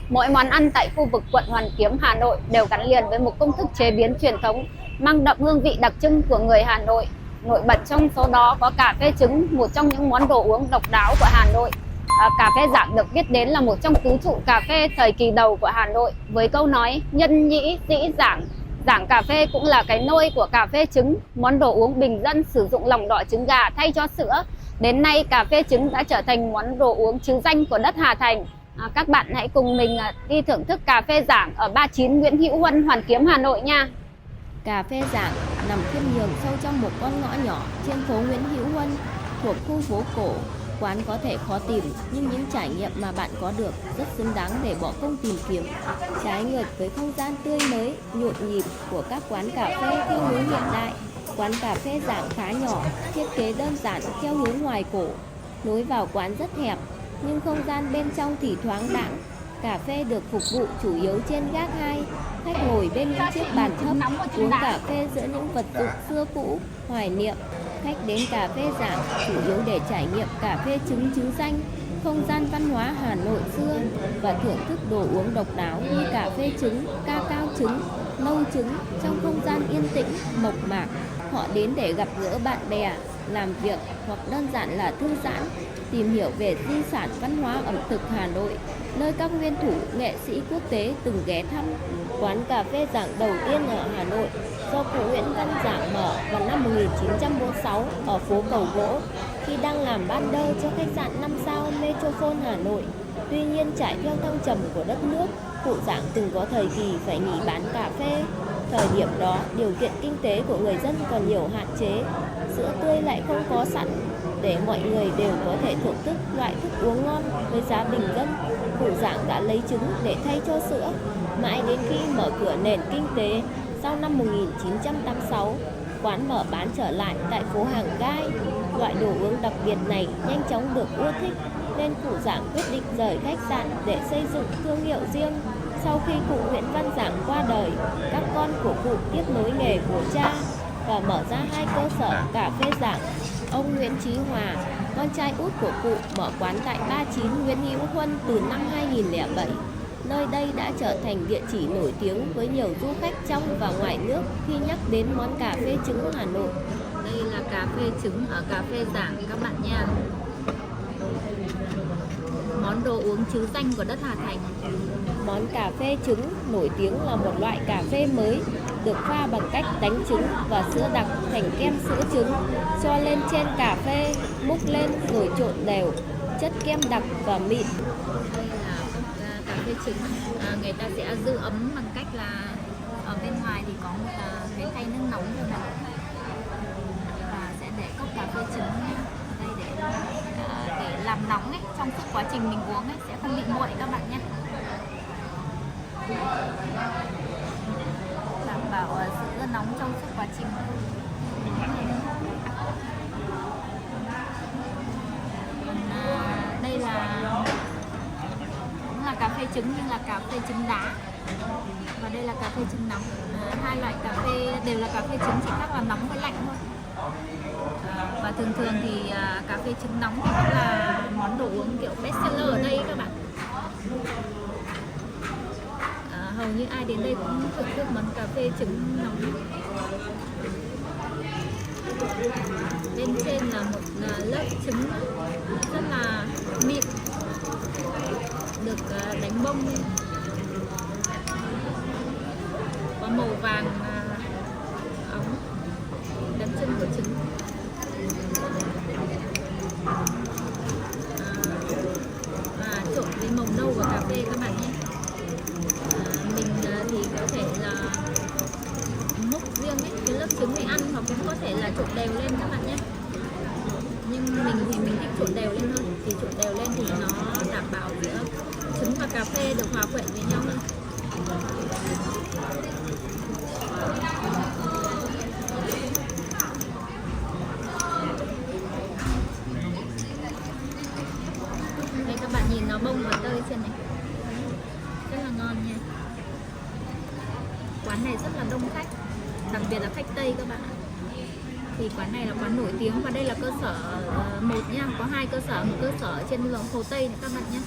Mỗi món ăn tại khu vực quận Hoàn Kiếm, Hà Nội đều gắn liền với một công thức chế biến truyền thống, mang đậm hương vị đặc trưng của người Hà Nội. Nổi bật trong số đó có cà phê trứng, một trong những món đồ uống độc đáo của Hà Nội. Cà phê Giảng được biết đến là một trong tứ trụ cà phê thời kỳ đầu của Hà Nội, với câu nói nhân nhĩ dĩ Giảng. Giảng cà phê cũng là cái nôi của cà phê trứng, món đồ uống bình dân sử dụng lòng đỏ trứng gà thay cho sữa. Đến nay, cà phê trứng đã trở thành món đồ uống trứ danh của đất Hà Thành. Các bạn hãy cùng mình đi thưởng thức cà phê Giảng ở 39 Nguyễn Hữu Huân, Hoàn Kiếm, Hà Nội nha. Cà phê Giảng nằm khiêm nhường sâu trong một con ngõ nhỏ trên phố Nguyễn Hữu Huân thuộc khu phố cổ. Quán có thể khó tìm, nhưng những trải nghiệm mà bạn có được rất xứng đáng để bỏ công tìm kiếm. Trái ngược với không gian tươi mới, nhộn nhịp của các quán cà phê theo hướng hiện đại, quán cà phê Giảng khá nhỏ, thiết kế đơn giản theo hướng hoài cổ. Lối vào quán rất hẹp, nhưng không gian bên trong thì thoáng đãng. Cà phê được phục vụ chủ yếu trên gác 2. Khách ngồi bên những chiếc bàn thấp, uống cà phê giữa những vật dụng xưa cũ, hoài niệm. Khách đến cà phê Giảng chủ yếu để trải nghiệm cà phê trứng trứ danh, không gian văn hóa Hà Nội xưa và thưởng thức đồ uống độc đáo như cà phê trứng, ca cao trứng, nâu trứng trong không gian yên tĩnh, mộc mạc. Họ đến để gặp gỡ bạn bè, làm việc hoặc đơn giản là thư giãn, tìm hiểu về di sản văn hóa ẩm thực Hà Nội, nơi các nguyên thủ, nghệ sĩ quốc tế từng ghé thăm. Quán cà phê Giảng đầu tiên ở Hà Nội do cụ Nguyễn Văn Giảng mở vào năm 1946 ở phố Cầu Gỗ khi đang làm ban đơ cho khách sạn 5 sao Metropole Hà Nội. Tuy nhiên, trải theo thăng trầm của đất nước, cụ Giảng từng có thời kỳ phải nghỉ bán cà phê. Thời điểm đó, điều kiện kinh tế của người dân còn nhiều hạn chế, sữa tươi lại không có sẵn. Để mọi người đều có thể thưởng thức loại thức uống ngon với giá bình dân, cụ Giảng đã lấy trứng để thay cho sữa. Mãi đến khi mở cửa nền kinh tế sau năm 1986, quán mở bán trở lại tại phố Hàng Gai. Loại đồ uống đặc biệt này nhanh chóng được ưa thích, nên cụ Giảng quyết định rời khách sạn để xây dựng thương hiệu riêng. Sau khi cụ Nguyễn Văn Giảng qua đời, các con của cụ tiếp nối nghề của cha và mở ra 2 cơ sở cà phê Giảng. Ông Nguyễn Chí Hòa, con trai út của cụ, mở quán tại 39 Nguyễn Hữu Huân từ năm 2007. Nơi đây đã trở thành địa chỉ nổi tiếng với nhiều du khách trong và ngoài nước khi nhắc đến món cà phê trứng Hà Nội. Đây là cà phê trứng ở cà phê Giảng các bạn nha. Món đồ uống trứ danh của đất Hà Thành. Món cà phê trứng nổi tiếng là một loại cà phê mới được pha bằng cách đánh trứng và sữa đặc thành kem sữa trứng, cho lên trên cà phê, múc lên rồi trộn đều, chất kem đặc và mịn. Đây là cà phê trứng, người ta sẽ giữ ấm bằng cách là ở bên ngoài thì có một cái khay nước nóng như này và sẽ để cốc cà phê trứng ở đây để làm nóng ấy, trong suốt quá trình mình uống ấy sẽ không bị nguội các bạn nhé. Đảm bảo giữ nóng trong suốt quá trình. Đây là cũng là cà phê trứng nhưng là cà phê trứng đá, và đây là cà phê trứng nóng. Hai loại cà phê đều là cà phê trứng, chỉ khác là nóng với lạnh thôi. Và thường thường thì cà phê trứng nóng thì cũng là món đồ uống kiểu best seller ở đây các bạn. Hầu như ai đến đây cũng thưởng thức món cà phê trứng nóng. Bên trên là một lớp trứng rất là mịn, được đánh bông lên, có màu vàng óng, đặc trưng của trứng. Và trộn với màu nâu của cà phê các bạn nhé. Mình thì có thể là múc riêng ấy, cái lớp trứng để ăn, hoặc cũng có thể là trộn đều lên các bạn nhé. Nhưng mình thì mình thích trộn đều lên hơn, thì trộn đều lên thì nó đảm bảo giữa trứng và cà phê được hòa quyện với nhau hơn. Đây các bạn nhìn nó bông và tơi trên này, rất là ngon nha. Quán này rất là đông khách, đặc biệt là khách Tây các bạn ạ. Thì quán này là quán nổi tiếng và đây là cơ sở một nha, có 2 cơ sở, một cơ sở ở trên đường Hồ Tây này các bạn nhé.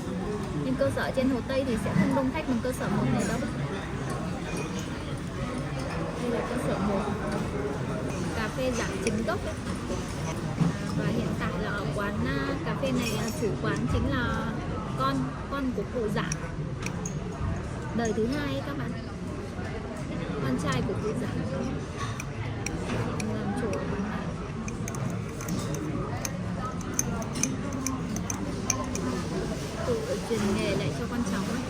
Nhưng cơ sở trên Hồ Tây thì sẽ không đông khách bằng cơ sở 1 này đâu. Đây là cơ sở 1, cà phê Giảng chính gốc ấy. Và hiện tại là ở quán cà phê này chủ quán chính là con của cụ Giảng, đời thứ 2 ấy các bạn, con trai của cụ Giảng làm chủ ở quán này. Cụ truyền nghề lại cho con cháu ấy.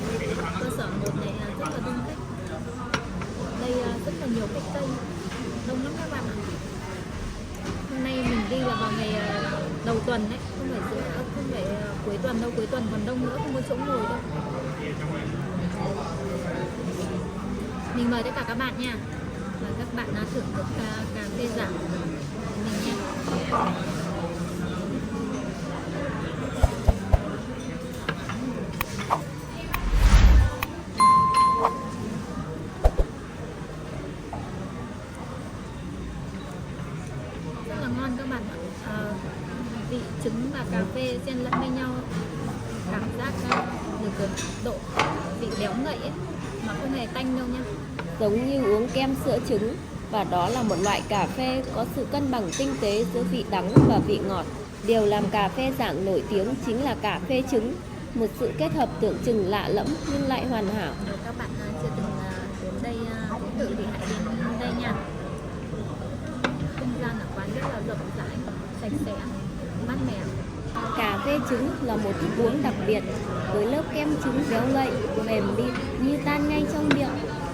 Cơ sở 1 này rất là đông khách, đây rất là nhiều khách Tây, đông lắm các bạn ạ. Hôm nay mình đi là vào ngày đầu tuần đấy, không phải cuối tuần đâu, cuối tuần còn đông nữa, không có chỗ ngồi đâu. Mình mời tất cả các bạn nha, mời các bạn thưởng thức cà phê Giảng của mình nha. Rất là ngon các bạn ạ. Vị trứng và cà phê xen lẫn với nhau, cảm giác được cái độ vị béo ngậy ấy, mà không hề tanh đâu nha. Giống như uống kem sữa trứng, và đó là một loại cà phê có sự cân bằng tinh tế giữa vị đắng và vị ngọt. Điều làm cà phê Giảng nổi tiếng chính là cà phê trứng, một sự kết hợp tưởng chừng lạ lẫm nhưng lại hoàn hảo. Nếu các bạn chưa từng đến đây thử thì hãy đến đây nha. Không gian ở quán rất là rộng rãi, sạch sẽ, mát mẻ. Cà phê trứng là một thức uống đặc biệt với lớp kem trứng béo ngậy, mềm mịn như tan ngay trong miệng,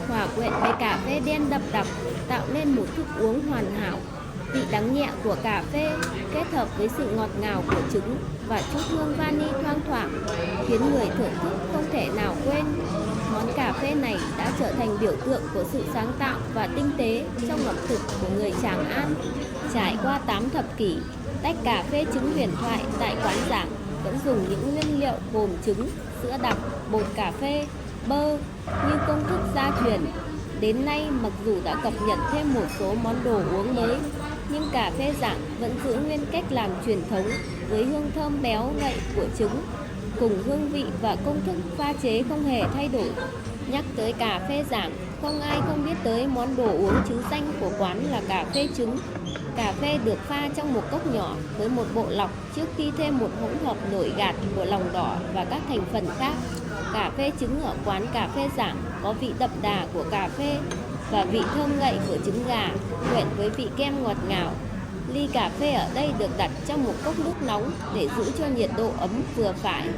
hòa quyện với cà phê đen đậm đặc tạo nên một thức uống hoàn hảo. Vị đắng nhẹ của cà phê kết hợp với sự ngọt ngào của trứng và chút hương vani thoang thoảng khiến người thưởng thức không thể nào quên. Món cà phê này đã trở thành biểu tượng của sự sáng tạo và tinh tế trong ẩm thực của người Tràng An. Trải qua 8 thập kỷ, tách cà phê trứng huyền thoại tại quán Giảng vẫn dùng những nguyên liệu gồm trứng, sữa đặc, bột cà phê, bơ như công thức gia truyền. Đến nay, mặc dù đã cập nhật thêm một số món đồ uống mới, nhưng cà phê Giảng vẫn giữ nguyên cách làm truyền thống với hương thơm béo ngậy của trứng, cùng hương vị và công thức pha chế không hề thay đổi. Nhắc tới cà phê Giảng, không ai không biết tới món đồ uống trứng xanh của quán là cà phê trứng. Cà phê được pha trong một cốc nhỏ với một bộ lọc trước khi thêm một hỗn hợp nổi gạt của lòng đỏ và các thành phần khác. Cà phê trứng ở quán cà phê Giảng có vị đậm đà của cà phê và vị thơm ngậy của trứng gà, quyện với vị kem ngọt ngào. Ly cà phê ở đây được đặt trong một cốc nước nóng để giữ cho nhiệt độ ấm vừa phải.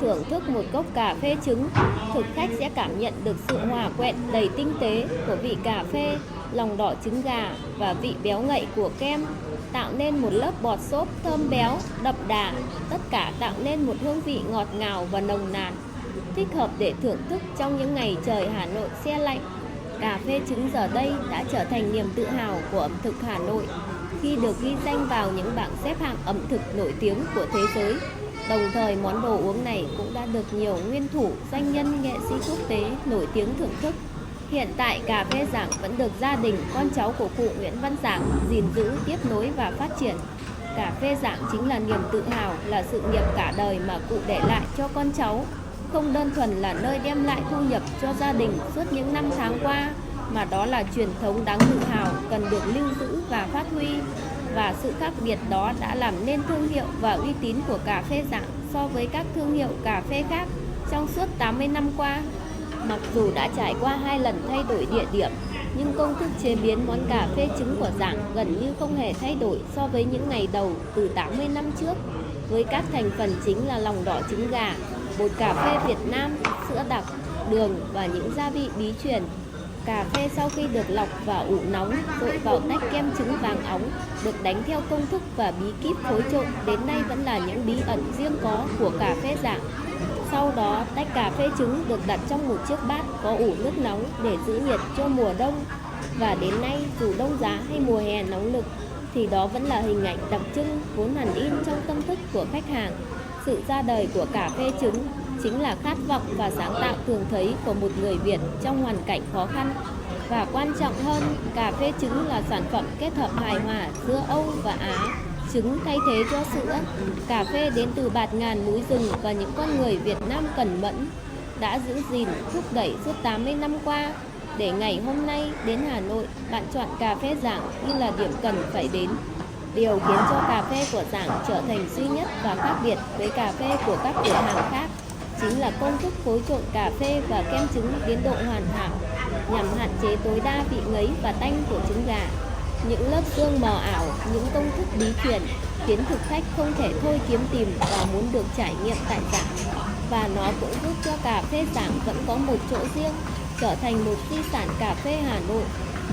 Thưởng thức một cốc cà phê trứng, thực khách sẽ cảm nhận được sự hòa quyện đầy tinh tế của vị cà phê, lòng đỏ trứng gà và vị béo ngậy của kem, tạo nên một lớp bọt xốp thơm béo, đậm đà, tất cả tạo nên một hương vị ngọt ngào và nồng nàn, thích hợp để thưởng thức trong những ngày trời Hà Nội se lạnh. Cà phê trứng giờ đây đã trở thành niềm tự hào của ẩm thực Hà Nội khi được ghi danh vào những bảng xếp hạng ẩm thực nổi tiếng của thế giới. Đồng thời món đồ uống này cũng đã được nhiều nguyên thủ, doanh nhân, nghệ sĩ quốc tế nổi tiếng thưởng thức. Hiện tại cà phê Giảng vẫn được gia đình, con cháu của cụ Nguyễn Văn Giảng gìn giữ, tiếp nối và phát triển. Cà phê Giảng chính là niềm tự hào, là sự nghiệp cả đời mà cụ để lại cho con cháu. Không đơn thuần là nơi đem lại thu nhập cho gia đình suốt những năm tháng qua, mà đó là truyền thống đáng tự hào cần được lưu giữ và phát huy. Và sự khác biệt đó đã làm nên thương hiệu và uy tín của cà phê Giảng so với các thương hiệu cà phê khác trong suốt 80 năm qua. Mặc dù đã trải qua 2 lần thay đổi địa điểm, nhưng công thức chế biến món cà phê trứng của Giảng gần như không hề thay đổi so với những ngày đầu từ 80 năm trước, với các thành phần chính là lòng đỏ trứng gà, bột cà phê Việt Nam, sữa đặc, đường và những gia vị bí truyền. Cà phê sau khi được lọc và ủ nóng trộn vào tách kem trứng vàng óng, được đánh theo công thức và bí kíp phối trộn đến nay vẫn là những bí ẩn riêng có của cà phê Giảng. Sau đó, tách cà phê trứng được đặt trong một chiếc bát có ủ nước nóng để giữ nhiệt cho mùa đông. Và đến nay, dù đông giá hay mùa hè nóng nực, thì đó vẫn là hình ảnh đặc trưng vốn hằn in trong tâm thức của khách hàng. Sự ra đời của cà phê trứng chính là khát vọng và sáng tạo thường thấy của một người Việt trong hoàn cảnh khó khăn. Và quan trọng hơn, cà phê trứng là sản phẩm kết hợp hài hòa giữa Âu và Á. Trứng thay thế cho sữa. Cà phê đến từ bạt ngàn núi rừng và những con người Việt Nam cẩn mẫn đã giữ gìn, thúc đẩy suốt 80 năm qua. Để ngày hôm nay đến Hà Nội, bạn chọn cà phê Giảng như là điểm cần phải đến. Điều khiến cho cà phê của Giảng trở thành duy nhất và khác biệt với cà phê của các cửa hàng khác chính là công thức phối trộn cà phê và kem trứng đến độ hoàn hảo nhằm hạn chế tối đa vị ngấy và tanh của trứng gà. Những lớp xương mờ ảo, những công thức bí truyền khiến thực khách không thể thôi kiếm tìm và muốn được trải nghiệm tại Giảng. Và nó cũng giúp cho cà phê Giảng vẫn có một chỗ riêng, trở thành một di sản cà phê Hà Nội,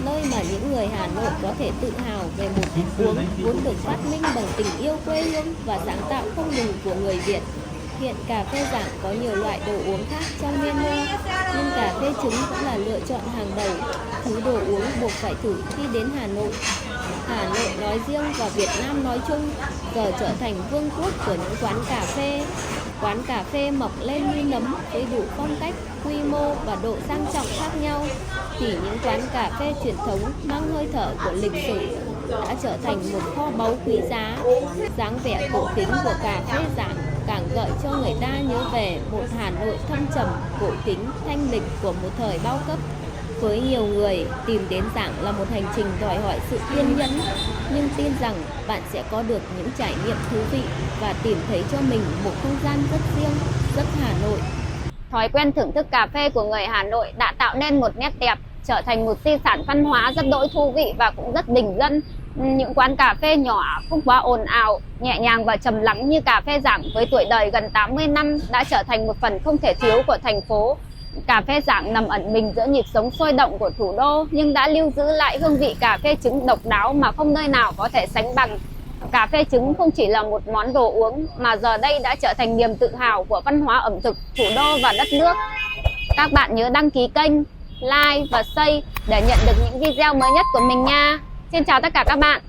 nơi mà những người Hà Nội có thể tự hào về một thức uống vốn được phát minh bằng tình yêu quê hương và sáng tạo không ngừng của người Việt. Hiện cà phê Giảng có nhiều loại đồ uống khác trong menu, nhưng cà phê trứng vẫn là lựa chọn hàng đầu, thứ đồ uống buộc phải thử khi đến Hà Nội. Hà Nội nói riêng và Việt Nam nói chung giờ trở thành vương quốc của những quán cà phê. Quán cà phê mọc lên như nấm với đủ phong cách, quy mô và độ sang trọng khác nhau, thì những quán cà phê truyền thống mang hơi thở của lịch sử đã trở thành một kho báu quý giá. Dáng vẻ cổ kính của cà phê Giảng càng gợi cho người ta nhớ về một Hà Nội thâm trầm, cổ kính, thanh lịch của một thời bao cấp. Với nhiều người, tìm đến Giảng là một hành trình đòi hỏi sự kiên nhẫn, nhưng tin rằng bạn sẽ có được những trải nghiệm thú vị và tìm thấy cho mình một không gian rất riêng, rất Hà Nội. Thói quen thưởng thức cà phê của người Hà Nội đã tạo nên một nét đẹp, trở thành một di sản văn hóa rất đỗi thú vị và cũng rất bình dân. Những quán cà phê nhỏ, không quá ồn ào, nhẹ nhàng và trầm lắng như cà phê Giảng với tuổi đời gần 80 năm đã trở thành một phần không thể thiếu của thành phố. Cà phê Giảng nằm ẩn mình giữa nhịp sống sôi động của thủ đô nhưng đã lưu giữ lại hương vị cà phê trứng độc đáo mà không nơi nào có thể sánh bằng. Cà phê trứng không chỉ là một món đồ uống mà giờ đây đã trở thành niềm tự hào của văn hóa ẩm thực thủ đô và đất nước. Các bạn nhớ đăng ký kênh, like và share để nhận được những video mới nhất của mình nha. Xin chào tất cả các bạn.